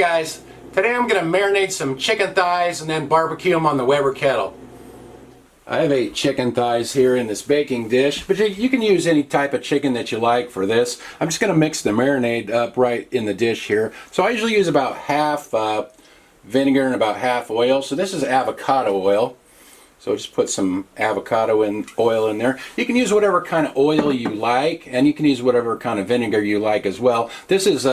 Hi guys, today I'm going to marinate some chicken thighs and then barbecue them on the Weber Kettle. I have 8 chicken thighs here in this baking dish, but you can use any type of chicken that you like for this. I'm just going to mix the marinade up right in the dish here. So I usually use about half vinegar and about half oil. So this is avocado oil. So just put some avocado oil in there. You can use whatever kind of oil you like, and you can use whatever kind of vinegar you like as well. This is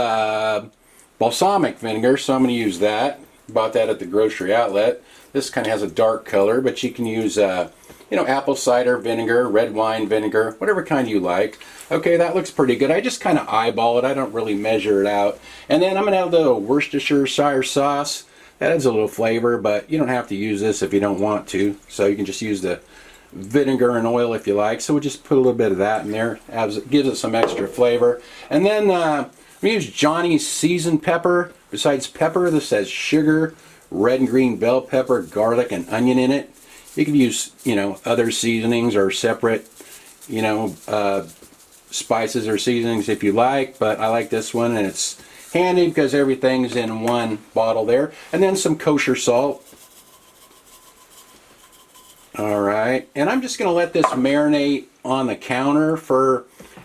balsamic vinegar, so I'm going to use that. Bought that at the grocery outlet. This kind of has a dark color, but you can use apple cider vinegar, red wine vinegar, whatever kind you like. Okay, that looks pretty good. I just kind of eyeball it. I don't really measure it out. And then I'm going to have the Worcestershire sauce. That adds a little flavor, but you don't have to use this if you don't want to. So you can just use the vinegar and oil if you like. So we'll just put a little bit of that in there. Gives it some extra flavor. And then we use Johnny's seasoned pepper. Besides pepper, this has sugar, red and green bell pepper, garlic, and onion in it. You can use, other seasonings or separate, spices or seasonings if you like. But I like this one, and it's handy because everything's in one bottle there. And then some kosher salt. Alright, and I'm just going to let this marinate on the counter for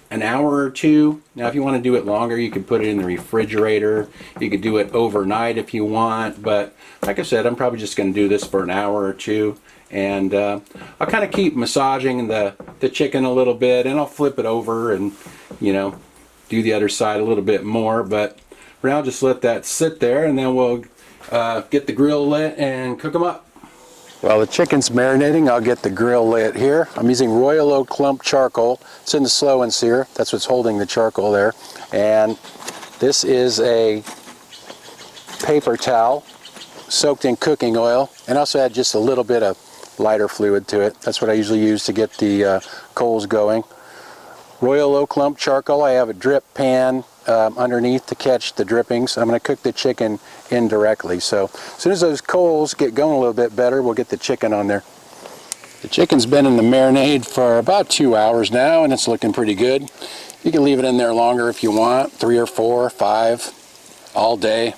an hour or two. Now if you want to do it longer, you can put it in the refrigerator. You could do it overnight if you want, but like I said, I'm probably just going to do this for an hour or two. And I'll kind of keep massaging the chicken a little bit, and I'll flip it over and do the other side a little bit more. But for now, just let that sit there, and then we'll get the grill lit and cook them up. While the chicken's marinating, I'll get the grill lit here. I'm using Royal Oak Clump charcoal. It's in the slow and sear. That's what's holding the charcoal there. And this is a paper towel soaked in cooking oil, and also add just a little bit of lighter fluid to it. That's what I usually use to get the coals going. Royal Oak Clump charcoal. I have a drip pan underneath to catch the drippings. I'm going to cook the chicken indirectly. So as soon as those coals get going a little bit better, we'll get the chicken on there. The chicken's been in the marinade for about 2 hours now, and it's looking pretty good. You can leave it in there longer if you want, 3 or 4 or 5 all day.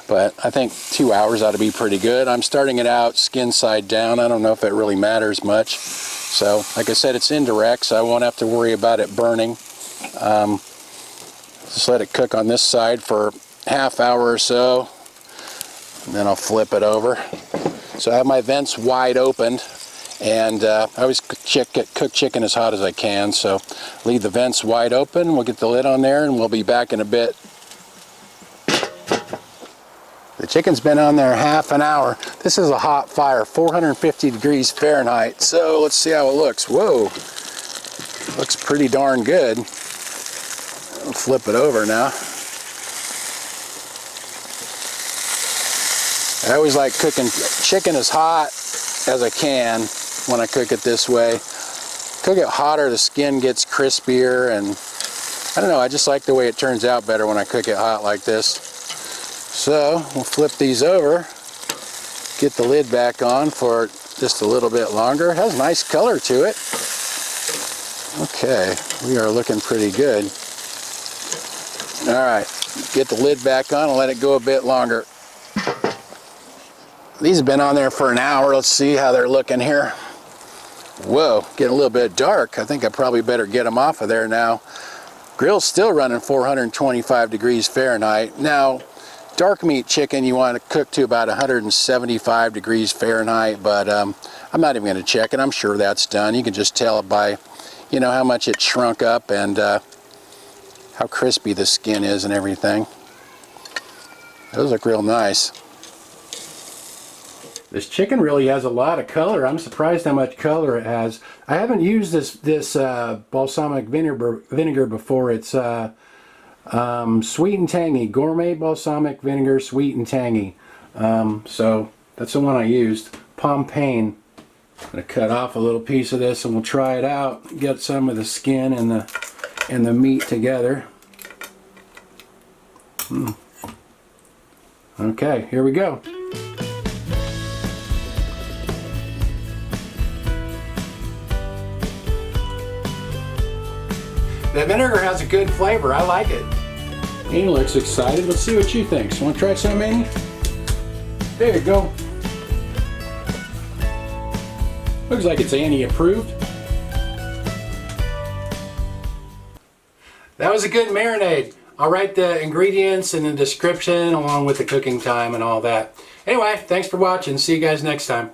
But I think 2 hours ought to be pretty good. I'm starting it out skin side down. I don't know if it really matters much. So like I said, it's indirect, so I won't have to worry about it burning. Just let it cook on this side for half hour or so, and then I'll flip it over. So I have my vents wide open, and I always cook chicken as hot as I can, so leave the vents wide open. We'll get the lid on there, and we'll be back in a bit. The chicken's been on there half an hour. This is a hot fire, 450 degrees Fahrenheit. So let's see how it looks. Whoa, looks pretty darn good. I'll flip it over now. I always like cooking chicken as hot as I can when I cook it this way. Cook it hotter, the skin gets crispier, and I don't know, I just like the way it turns out better when I cook it hot like this. So we'll flip these over, get the lid back on for just a little bit longer. It has a nice color to it. Okay, we are looking pretty good. Alright, get the lid back on and let it go a bit longer. These have been on there for an hour. Let's see how they're looking here. Whoa, getting a little bit dark. I think I probably better get them off of there now. Grill's still running 425 degrees Fahrenheit. Now, dark meat chicken you want to cook to about 175 degrees Fahrenheit, but I'm not even going to check it. I'm sure that's done. You can just tell it by, how much it shrunk up and how crispy the skin is and everything. Those look real nice. This chicken really has a lot of color. I'm surprised how much color it has. I haven't used this balsamic vinegar before. It's sweet and tangy. Gourmet balsamic vinegar, sweet and tangy. So that's the one I used. Pompane. I'm going to cut off a little piece of this and we'll try it out. Get some of the skin and the meat together. Okay, here we go. The vinegar has a good flavor. I like it. Annie looks excited. Let's see what she thinks. Want to try some, Annie? There you go. Looks like it's Annie approved. That was a good marinade. I'll write the ingredients in the description along with the cooking time and all that. Anyway, thanks for watching. See you guys next time.